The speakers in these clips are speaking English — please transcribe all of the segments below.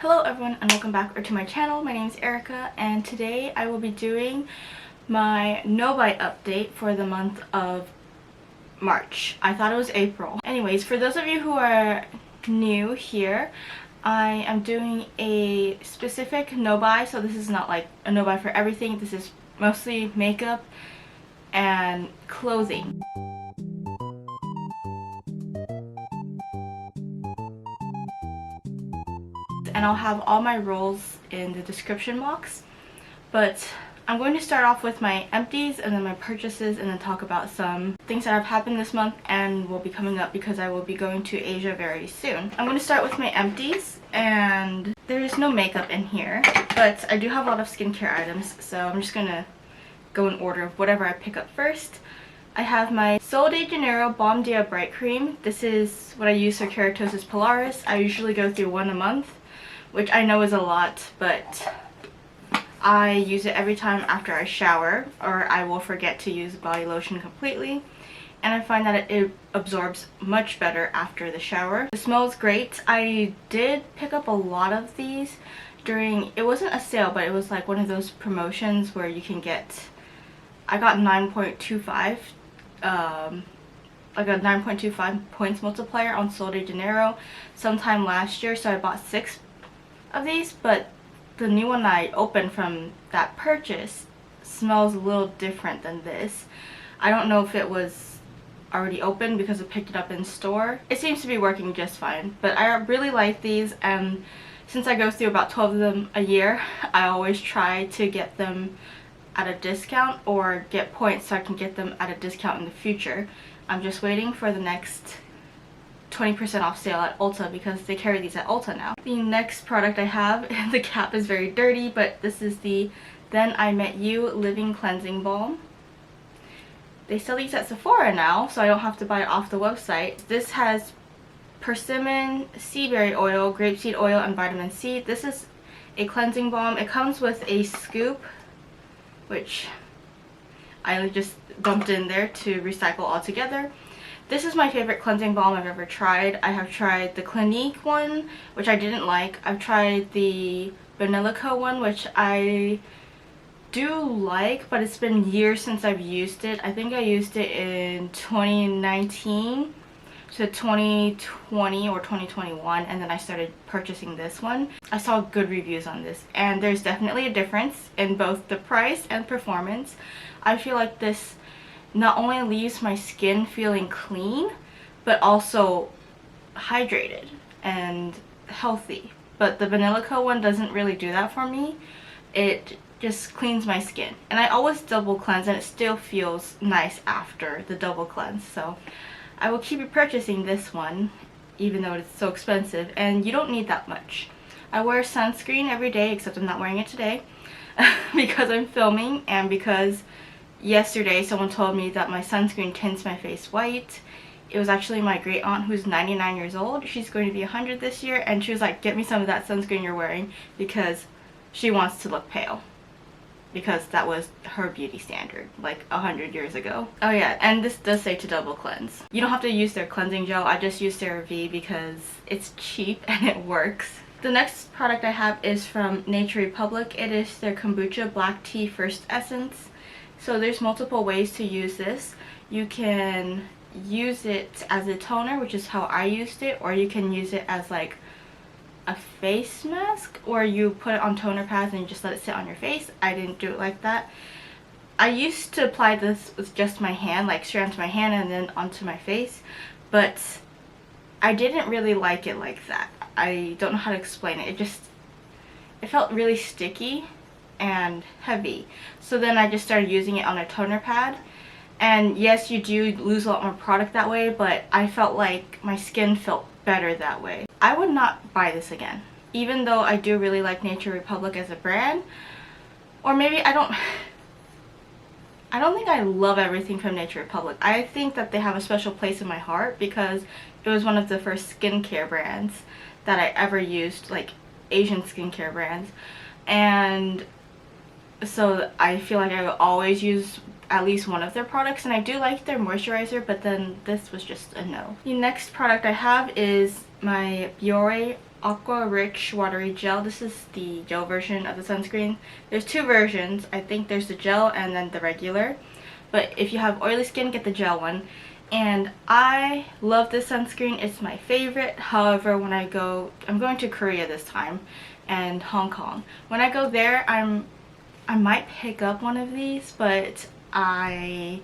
Hello everyone and welcome back to my channel. My name is Erica and today I will be doing my no-buy update for the month of March. I thought it was April. Anyways, for those of you who are new here, I am doing a specific no-buy, so this is not like a no-buy for everything. This is mostly makeup and clothing. And I'll have all my rolls in the description box, but I'm going to start off with my empties and then my purchases, and then talk about some things that have happened this month and will be coming up because I will be going to Asia very soon. I'm going to start with my empties, and there is no makeup in here, but I do have a lot of skincare items, so I'm just going to go in order of whatever I pick up first. I have my Sol de Janeiro Balm Dia Bright Cream. This is what I use for keratosis pilaris. I usually go through one a month, which I know is a lot, but I use it every time after I shower, or I will forget to use body lotion completely, and I find that it absorbs much better after the shower. It smells great. I did pick up a lot of these during, it wasn't a sale, but it was like one of those promotions where you can get, I got 9.25 like a 9.25 points multiplier on Sol de Janeiro sometime last year, so I bought 6 of these, but the new one I opened from that purchase smells a little different than this. I don't know if it was already open because I picked it up in store. It seems to be working just fine, but I really like these, and since I go through about 12 of them a year, I always try to get them at a discount or get points so I can get them at a discount in the future. I'm just waiting for the next 20% off sale at Ulta because they carry these at Ulta now. The next product I have, the cap is very dirty, but this is the Then I Met You Living Cleansing Balm. They sell these at Sephora now, so I don't have to buy it off the website. This has persimmon, sea berry oil, grapeseed oil, and vitamin C. This is a cleansing balm. It comes with a scoop, which I just dumped in there to recycle all together. This is my favorite cleansing balm I've ever tried. I have tried the Clinique one, which I didn't like. I've tried the Vanillico one, which I do like, but it's been years since I've used it. I think I used it in 2019 to 2020 or 2021, and then I started purchasing this one. I saw good reviews on this, and there's definitely a difference in both the price and performance. I feel like this not only leaves my skin feeling clean, but also hydrated and healthy. But the Vanillico one doesn't really do that for me. It just cleans my skin. And I always double cleanse, and it still feels nice after the double cleanse. So I will keep repurchasing this one, even though it's so expensive, and you don't need that much. I wear sunscreen every day, except I'm not wearing it today because I'm filming, and because yesterday someone told me that my sunscreen tints my face white. It was actually my great aunt, who's 99 years old. She's going to be 100 this year, and she was like, get me some of that sunscreen you're wearing, because she wants to look pale, because that was her beauty standard like 100 years ago. Oh yeah, and this does say to double cleanse. You don't have to use their cleansing gel. I just use CeraVe because it's cheap and it works. The next product I have is from Nature Republic. It is their Kombucha Black Tea First Essence. So there's multiple ways to use this. You can use it as a toner, which is how I used it, or you can use it as like a face mask, or you put it on toner pads and you just let it sit on your face. I didn't do it like that. I used to apply this with just my hand, like straight onto my hand and then onto my face, but I didn't really like it like that. I don't know how to explain it. It felt really sticky and heavy. So then I just started using it on a toner pad, and yes, you do lose a lot more product that way, but I felt like my skin felt better that way. I would not buy this again, even though I do really like Nature Republic as a brand. Or maybe I don't think I love everything from Nature Republic. I think that they have a special place in my heart because it was one of the first skincare brands that I ever used, like Asian skincare brands, and so I feel like I will always use at least one of their products, and I do like their moisturizer, but then this was just a no. The next product I have is my Biore Aqua Rich Watery Gel. This is the gel version of the sunscreen. There's two versions. I think there's the gel and then the regular. But if you have oily skin, get the gel one. And I love this sunscreen. It's my favorite. However, when I'm going to Korea this time and Hong Kong. When I go there, I might pick up one of these, but I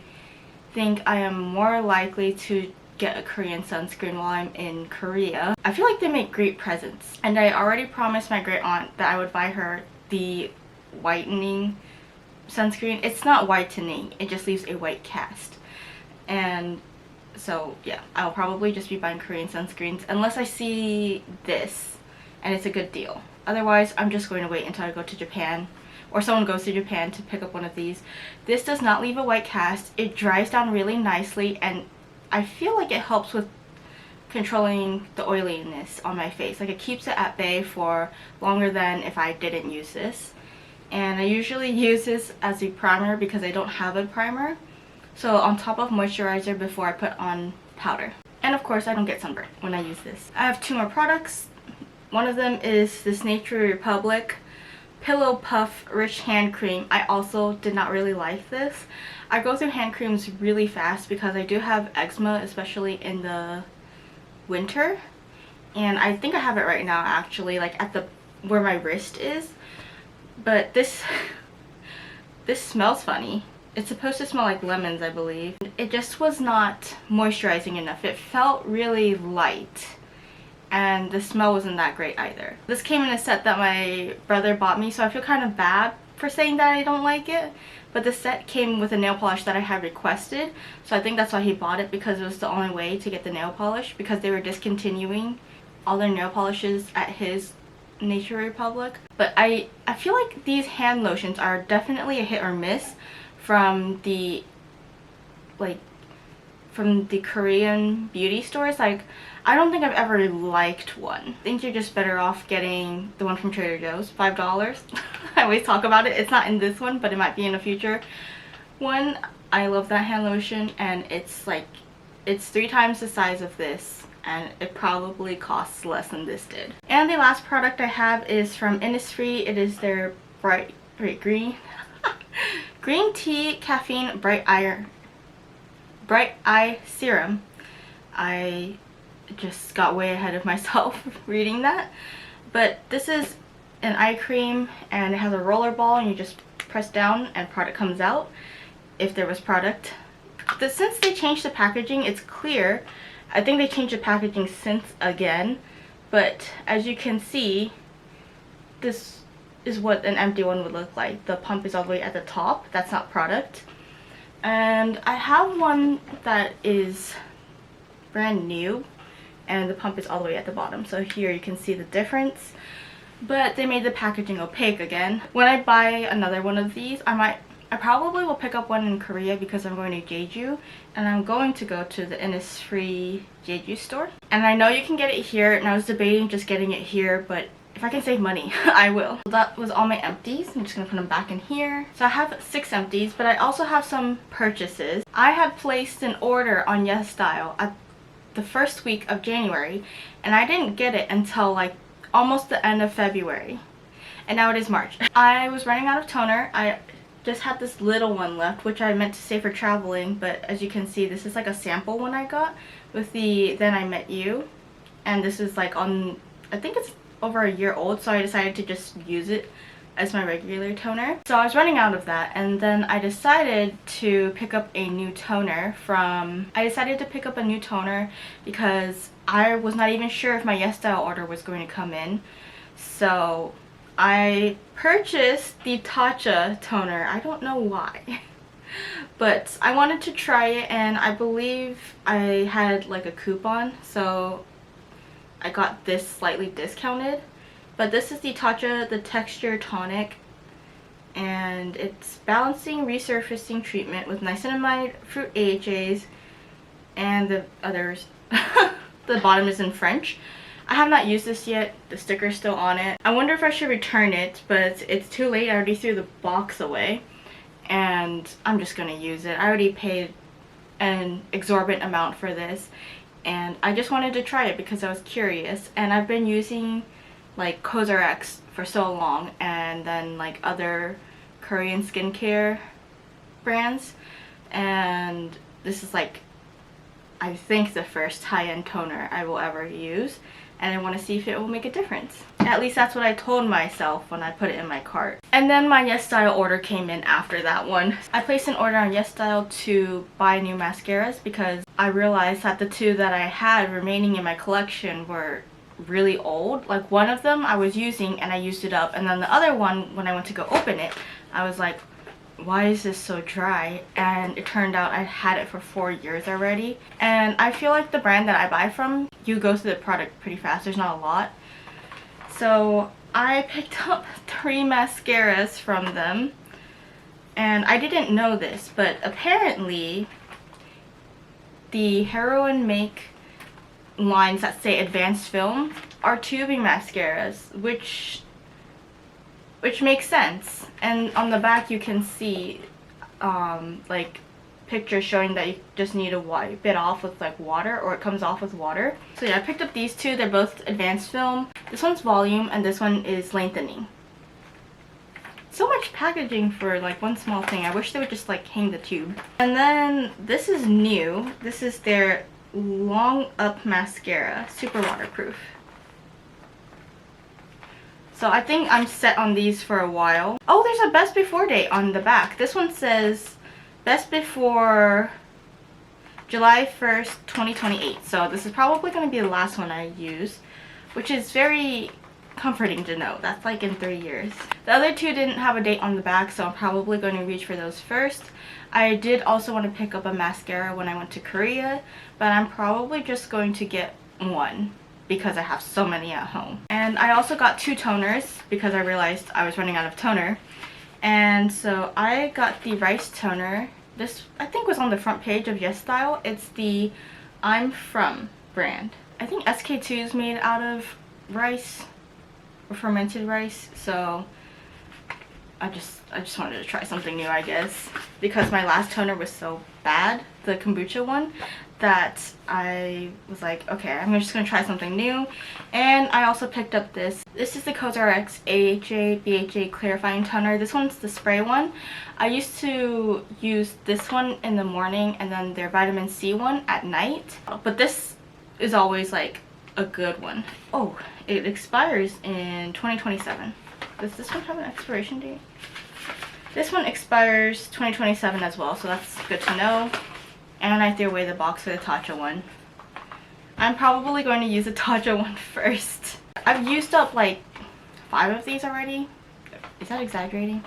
think I am more likely to get a Korean sunscreen while I'm in Korea. I feel like they make great presents. And I already promised my great aunt that I would buy her the whitening sunscreen. It's not whitening, it just leaves a white cast. And so yeah, I'll probably just be buying Korean sunscreens unless I see this and it's a good deal. Otherwise, I'm just going to wait until I go to Japan or someone goes to Japan to pick up one of these. This does not leave a white cast. It dries down really nicely, and I feel like it helps with controlling the oiliness on my face. Like, it keeps it at bay for longer than if I didn't use this. And I usually use this as a primer because I don't have a primer. So on top of moisturizer before I put on powder. And of course, I don't get sunburned when I use this. I have two more products. One of them is this Nature Republic Pillow Puff Rich Hand Cream. I also did not really like this. I go through hand creams really fast because I do have eczema, especially in the winter. And I think I have it right now, actually, like at the where my wrist is. But this smells funny. It's supposed to smell like lemons, I believe. It just was not moisturizing enough. It felt really light. And the smell wasn't that great either. This came in a set that my brother bought me, so I feel kind of bad for saying that I don't like it. But the set came with a nail polish that I had requested, so I think that's why he bought it, because it was the only way to get the nail polish, because they were discontinuing all their nail polishes at his Nature Republic. But I feel like these hand lotions are definitely a hit or miss from the Korean beauty stores. Like, I don't think I've ever liked one. I think you're just better off getting the one from Trader Joe's, $5. I always talk about it. It's not in this one, but it might be in a future one. I love that hand lotion, and it's 3 times the size of this, and it probably costs less than this did. And the last product I have is from Innisfree. It is their green tea caffeine bright eye serum. I just got way ahead of myself reading that. But this is an eye cream, and it has a roller ball, and you just press down and product comes out, if there was product. Since they changed the packaging, it's clear. I think they changed the packaging since again, but as you can see, this is what an empty one would look like. The pump is all the way at the top. That's not product. And I have one that is brand new, and the pump is all the way at the bottom. So here you can see the difference. But they made the packaging opaque again. When I buy another one of these, I probably will pick up one in Korea because I'm going to Jeju, and I'm going to go to the Innisfree Jeju store. And I know you can get it here, and I was debating just getting it here, but if I can save money, I will. That was all my empties. I'm just going to put them back in here. So I have 6 empties, but I also have some purchases. I had placed an order on YesStyle at the first week of January, and I didn't get it until like almost the end of February. And now it is March. I was running out of toner. I just had this little one left, which I meant to save for traveling, but as you can see, this is like a sample one I got with the Then I Met You. And this is like on, I think it's over a year old, so I decided to just use it as my regular toner. So I was running out of that, and then I decided to pick up a new toner because I was not even sure if my YesStyle order was going to come in. So I purchased the Tatcha toner. I don't know why. But I wanted to try it, and I believe I had like a coupon, so I got this slightly discounted. But this is the Tatcha the Texture Tonic, and it's balancing resurfacing treatment with niacinamide, fruit AHAs, and the others. The bottom is in French. I have not used this yet. The sticker's still on it. I wonder if I should return it, but it's too late. I already threw the box away, and I'm just gonna use it. I already paid an exorbitant amount for this, and I just wanted to try it because I was curious. And I've been using like CosRX for so long, and then like other Korean skincare brands, and this is like, I think, the first high-end toner I will ever use, and I want to see if it will make a difference. At least that's what I told myself when I put it in my cart. And then my YesStyle order came in after that one. I placed an order on YesStyle to buy new mascaras because I realized that the two that I had remaining in my collection were really old. Like, one of them I was using and I used it up, and then the other one, when I went to go open it, I was like, why is this so dry? And it turned out I had it for 4 years already. And I feel like the brand that I buy from, you go through the product pretty fast. There's not a lot. So I picked up 3 mascaras from them, and I didn't know this, but apparently the Heroin Make lines that say advanced film are tubing mascaras, which makes sense. And on the back you can see like pictures showing that you just need to wipe it off with like water, or it comes off with water. So yeah, I picked up these two. They're both advanced film. This one's volume and this one is lengthening. So much packaging for like one small thing. I wish they would just like hang the tube. And then this is new. This is their Long Up mascara, super waterproof. So I think I'm set on these for a while. Oh, there's a best before date on the back. This one says best before July 1st, 2028. So this is probably going to be the last one I use, which is very comforting to know. That's like in 3 years. The other two didn't have a date on the back, so I'm probably going to reach for those first. I did also want to pick up a mascara when I went to Korea, but I'm probably just going to get one because I have so many at home. And I also got 2 toners because I realized I was running out of toner. And so I got the rice toner. This, I think, was on the front page of YesStyle. It's the I'm From brand. I think SK2 is made out of rice or fermented rice, so I just wanted to try something new, I guess, because my last toner was so bad, the kombucha one, that I was like, okay, I'm just gonna try something new. And I also picked up this. This is the CosRX AHA BHA clarifying toner. This one's the spray one. I used to use this one in the morning and then their vitamin C one at night, but this is always like a good one. Oh, it expires in 2027. Does this one have an expiration date? This one expires 2027 as well, so that's good to know. And I threw away the box for the Tatcha one. I'm probably going to use the Tatcha one first. I've used up like 5 of these already. Is that exaggerating?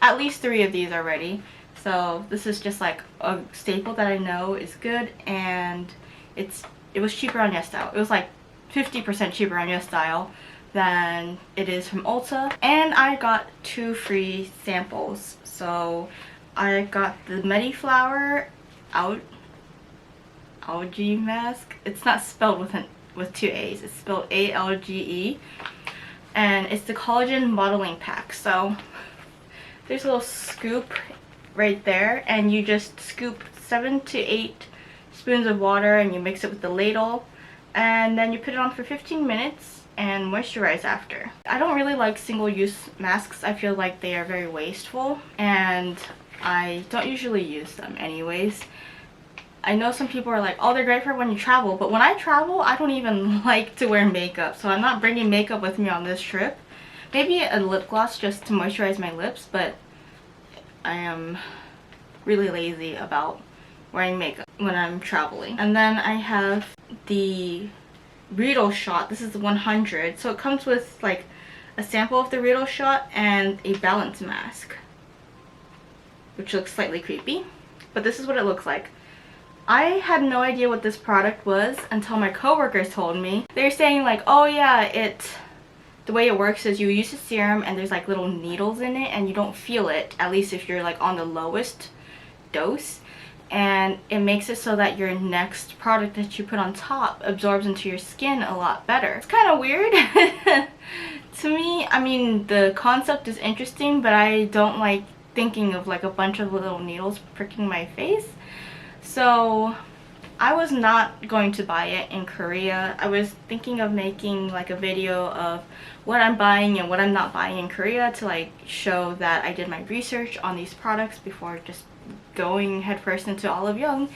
At least 3 of these already. So this is just like a staple that I know is good, and it was cheaper on YesStyle. It was like 50% cheaper on YesStyle than it is from Ulta. And I got 2 free samples. So I got the Mediflower algae mask. It's not spelled with 2 A's. It's spelled ALGE. And it's the collagen modeling pack. So there's a little scoop right there, and you just scoop 7 to 8 spoons of water and you mix it with the ladle, and then you put it on for 15 minutes and moisturize after. I don't really like single-use masks. I feel like they are very wasteful, and I don't usually use them anyways. I know some people are like, oh, they're great for when you travel, but when I travel, I don't even like to wear makeup, so I'm not bringing makeup with me on this trip. Maybe a lip gloss just to moisturize my lips, but I am really lazy about wearing makeup when I'm traveling. And then I have the Riedel shot. This is the 100, so it comes with like a sample of the Riedel shot and a balance mask, which looks slightly creepy, but this is what it looks like. I had no idea what this product was until my coworkers told me. They're saying like, oh yeah, the way it works is you use a serum and there's like little needles in it and you don't feel it, at least if you're like on the lowest dose, and it makes it so that your next product that you put on top absorbs into your skin a lot better. It's kind of weird to me. I mean, the concept is interesting, but I don't like thinking of like a bunch of little needles pricking my face. So I was not going to buy it in Korea. I was thinking of making like a video of what I'm buying and what I'm not buying in Korea to like show that I did my research on these products before just going headfirst into Olive Young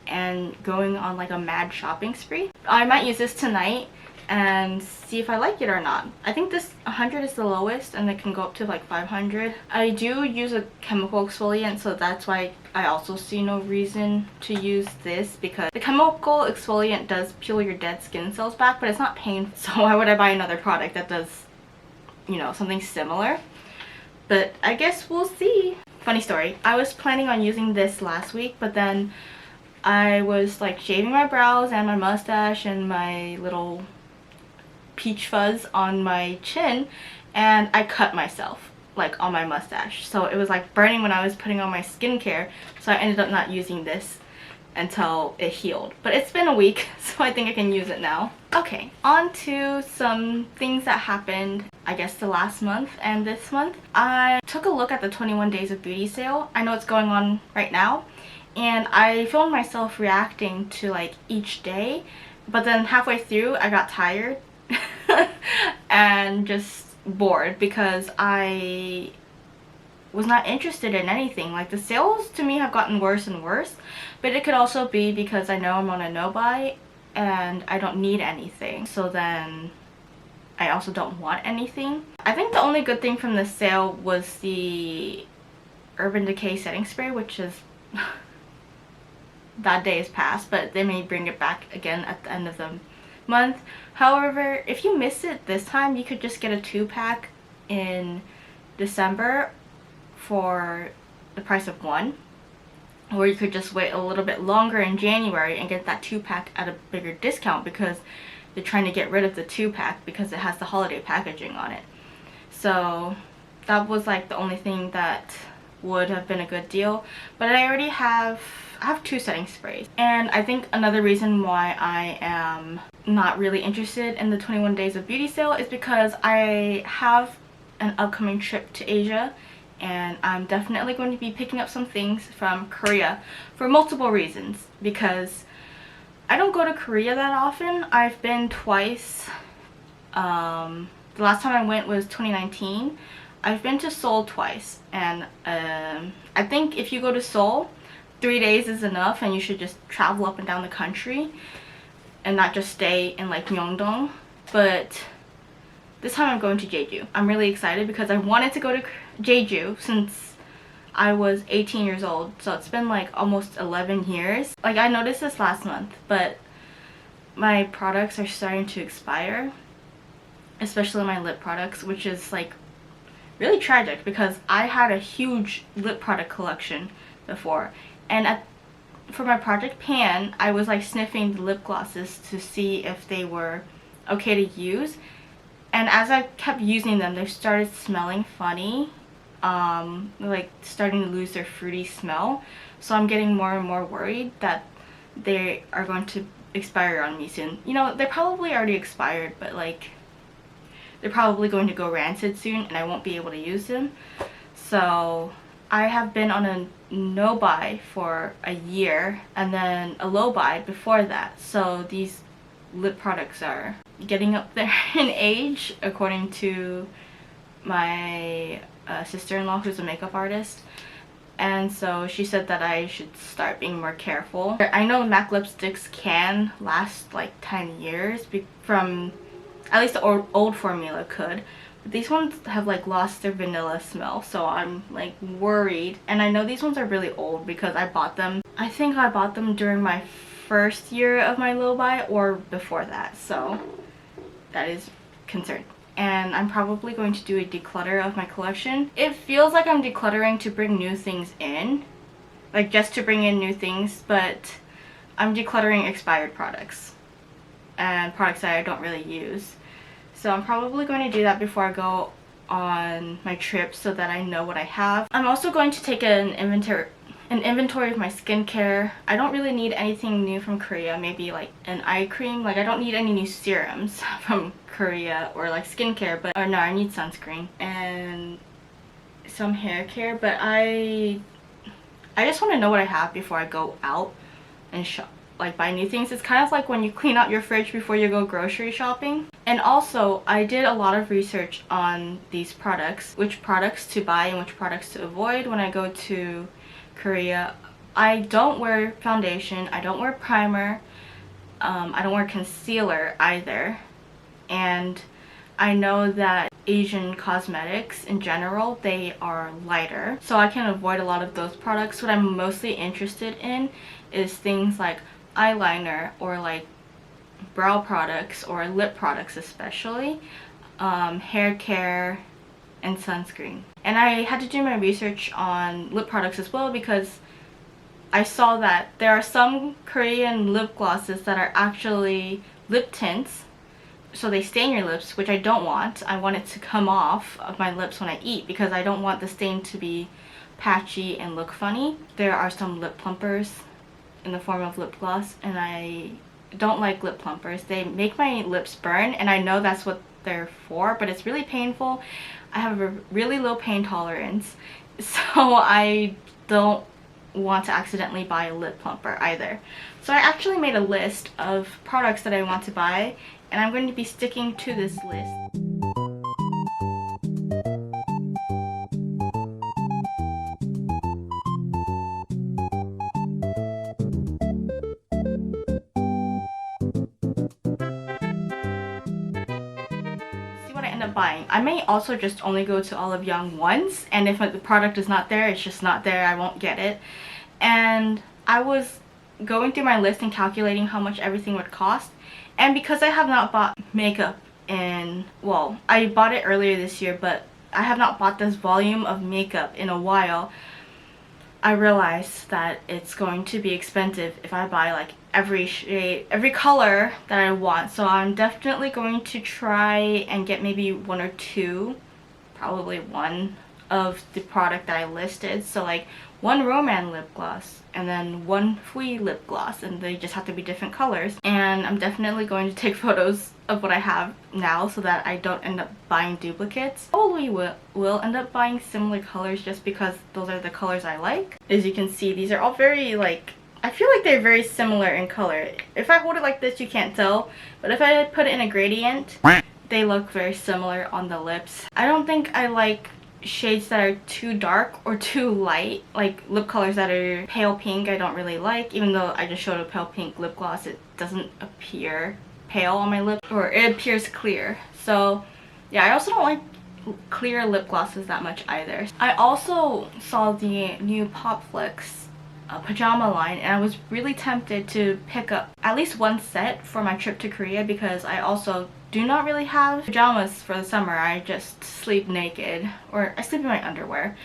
and going on like a mad shopping spree. I might use this tonight and see if I like it or not. I think this 100 is the lowest and it can go up to like 500. I do use a chemical exfoliant, so that's why I also see no reason to use this, because the chemical exfoliant does peel your dead skin cells back, but it's not painful. So why would I buy another product that does, you know, something similar? But I guess we'll see. Funny story, I was planning on using this last week, but then I was like shaving my brows and my mustache and my little peach fuzz on my chin, and I cut myself like on my mustache, so it was like burning when I was putting on my skincare, so I ended up not using this until it healed. But it's been a week, so I think I can use it now. Okay, on to some things that happened, I guess, the last month and this month. I took a look at the 21 Days of Beauty sale. I know it's going on right now, and I filmed myself reacting to like each day, but then halfway through I got tired and just bored because I was not interested in anything. Like, the sales to me have gotten worse and worse, but it could also be because I know I'm on a no buy and I don't need anything, so then I also don't want anything. I think the only good thing from the sale was the Urban Decay setting spray, which is that day is past, but they may bring it back again at the end of the month. However, if you miss it this time, you could just get a 2-pack in December for the price of one, or you could just wait a little bit longer in January and get that 2-pack at a bigger discount, because they're trying to get rid of the 2-pack because it has the holiday packaging on it. So that was like the only thing that would have been a good deal. But I already have 2 setting sprays, and I think another reason why I am not really interested in the 21 Days of Beauty sale is because I have an upcoming trip to Asia, and I'm definitely going to be picking up some things from Korea for multiple reasons, because I don't go to Korea that often. I've been twice. The last time I went was 2019. I've been to Seoul twice, and I think if you go to Seoul, 3 days is enough, and you should just travel up and down the country and not just stay in like Myeongdong. But this time I'm going to Jeju. I'm really excited because I wanted to go to Jeju since I was 18 years old, so it's been like almost 11 years. Like, I noticed this last month, but my products are starting to expire, especially my lip products, which is like really tragic because I had a huge lip product collection before, and for my project Pan, I was like sniffing the lip glosses to see if they were okay to use, and as I kept using them, they started smelling funny, like starting to lose their fruity smell. So I'm getting more and more worried that they are going to expire on me soon. You know, they're probably already expired, but like they're probably going to go rancid soon and I won't be able to use them. So I have been on a no buy for a year and then a low buy before that. So these lip products are getting up there in age, according to my sister-in-law, who's a makeup artist. And so she said that I should start being more careful. I know MAC lipsticks can last like 10 years from, at least the old formula could. But these ones have like lost their vanilla smell, so I'm like worried. And I know these ones are really old because I bought them. I think I bought them during my first year of my low buy or before that, so that is concerned. And I'm probably going to do a declutter of my collection. It feels like I'm decluttering to bring new things in, like just to bring in new things, but I'm decluttering expired products and products that I don't really use. So I'm probably going to do that before I go on my trip so that I know what I have. I'm also going to take an inventory of my skincare. I don't really need anything new from Korea. Maybe like an eye cream. Like, I don't need any new serums from Korea or like skincare, but no, I need sunscreen and some hair care. But I just want to know what I have before I go out and shop. like buy new things. It's kind of like when you clean out your fridge before you go grocery shopping. And also I did a lot of research on these products, which products to buy and which products to avoid when I go to Korea. I don't wear foundation, I don't wear primer, I don't wear concealer either, and I know that Asian cosmetics in general, they are lighter, so I can avoid a lot of those products. What I'm mostly interested in is things like eyeliner or like brow products or lip products, especially hair care and sunscreen. And I had to do my research on lip products as well, because I saw that there are some Korean lip glosses that are actually lip tints, so they stain your lips, which I don't want. I want it to come off of my lips when I eat because I don't want the stain to be patchy and look funny. There are some lip plumpers in the form of lip gloss, and I don't like lip plumpers. They make my lips burn, and I know that's what they're for, but it's really painful. I have a really low pain tolerance, so I don't want to accidentally buy a lip plumper either. So I actually made a list of products that I want to buy, and I'm going to be sticking to this list. See what I end up buying. I may also just only go to Olive Young once, and if the product is not there, it's just not there. I won't get it. And I was going through my list and calculating how much everything would cost, and because I have not bought makeup in, well, I bought it earlier this year, but I have not bought this volume of makeup in a while, I realized that it's going to be expensive if I buy like every shade, every color that I want. So I'm definitely going to try and get maybe one or two, probably one of the product that I listed. So like one Roman lip gloss and then one Fui lip gloss, and they just have to be different colors. And I'm definitely going to take photos of what I have now so that I don't end up buying duplicates. Probably will end up buying similar colors just because those are the colors I like. As you can see, these are all very like, I feel like they're very similar in color. If I hold it like this, you can't tell, but if I put it in a gradient, they look very similar on the lips. I don't think I like shades that are too dark or too light, like lip colors that are pale pink. I don't really like, even though I just showed a pale pink lip gloss, it doesn't appear pale on my lips, or it appears clear. So yeah, I also don't like clear lip glosses that much either. I also saw the new Pop Flex pajama line, and I was really tempted to pick up at least one set for my trip to Korea, because I also do not really have pajamas for the summer. I just sleep naked, or I sleep in my underwear.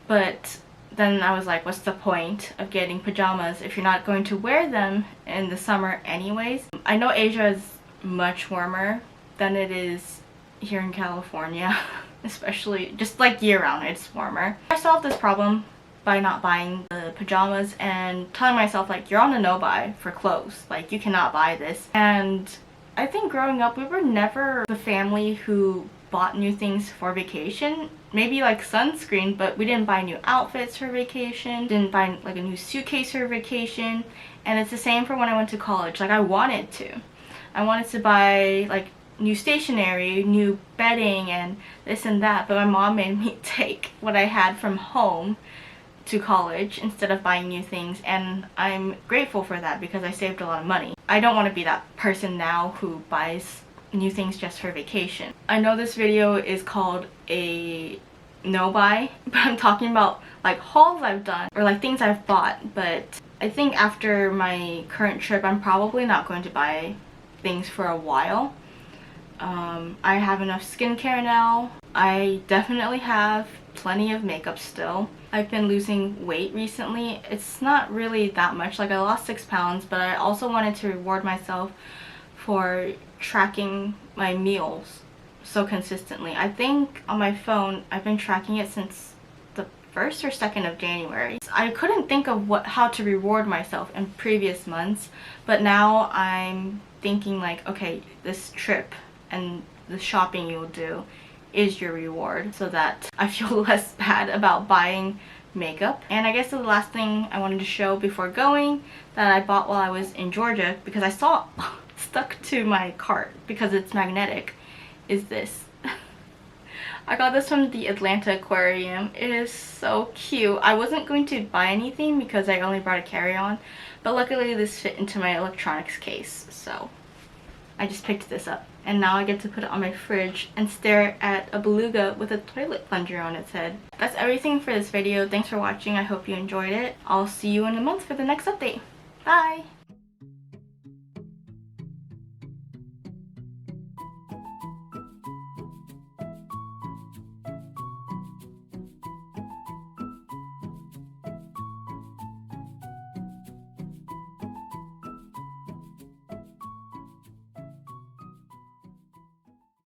But then I was like, what's the point of getting pajamas if you're not going to wear them in the summer anyways? I know Asia is much warmer than it is here in California, especially just like year-round, it's warmer. I solved this problem by not buying the pajamas and telling myself like, you're on a no-buy for clothes, like you cannot buy this. And I think growing up we were never the family who bought new things for vacation. Maybe like sunscreen, but we didn't buy new outfits for vacation, didn't buy like a new suitcase for vacation. And it's the same for when I went to college. Like I wanted to buy like new stationery, new bedding, and this and that, but my mom made me take what I had from home to college instead of buying new things, and I'm grateful for that because I saved a lot of money. I don't want to be that person now who buys new things just for vacation. I know this video is called a no buy, but I'm talking about like hauls I've done or like things I've bought. But I think after my current trip, I'm probably not going to buy things for a while. I have enough skincare now. I definitely have plenty of makeup still. I've been losing weight recently. It's not really that much, like I lost 6 pounds, but I also wanted to reward myself for tracking my meals so consistently. I think on my phone I've been tracking it since the 1st or 2nd of January. I couldn't think of how to reward myself in previous months, but now I'm thinking like, okay, this trip and the shopping you'll do is your reward, so that I feel less bad about buying makeup. And I guess the last thing I wanted to show before going that I bought while I was in Georgia, because I saw it stuck to my cart because it's magnetic, is this. I got this from the Atlanta Aquarium. It is so cute. I wasn't going to buy anything because I only brought a carry-on, but luckily this fit into my electronics case, so I just picked this up. And now I get to put it on my fridge and stare at a beluga with a toilet plunger on its head. That's everything for this video. Thanks for watching. I hope you enjoyed it. I'll see you in a month for the next update. Bye!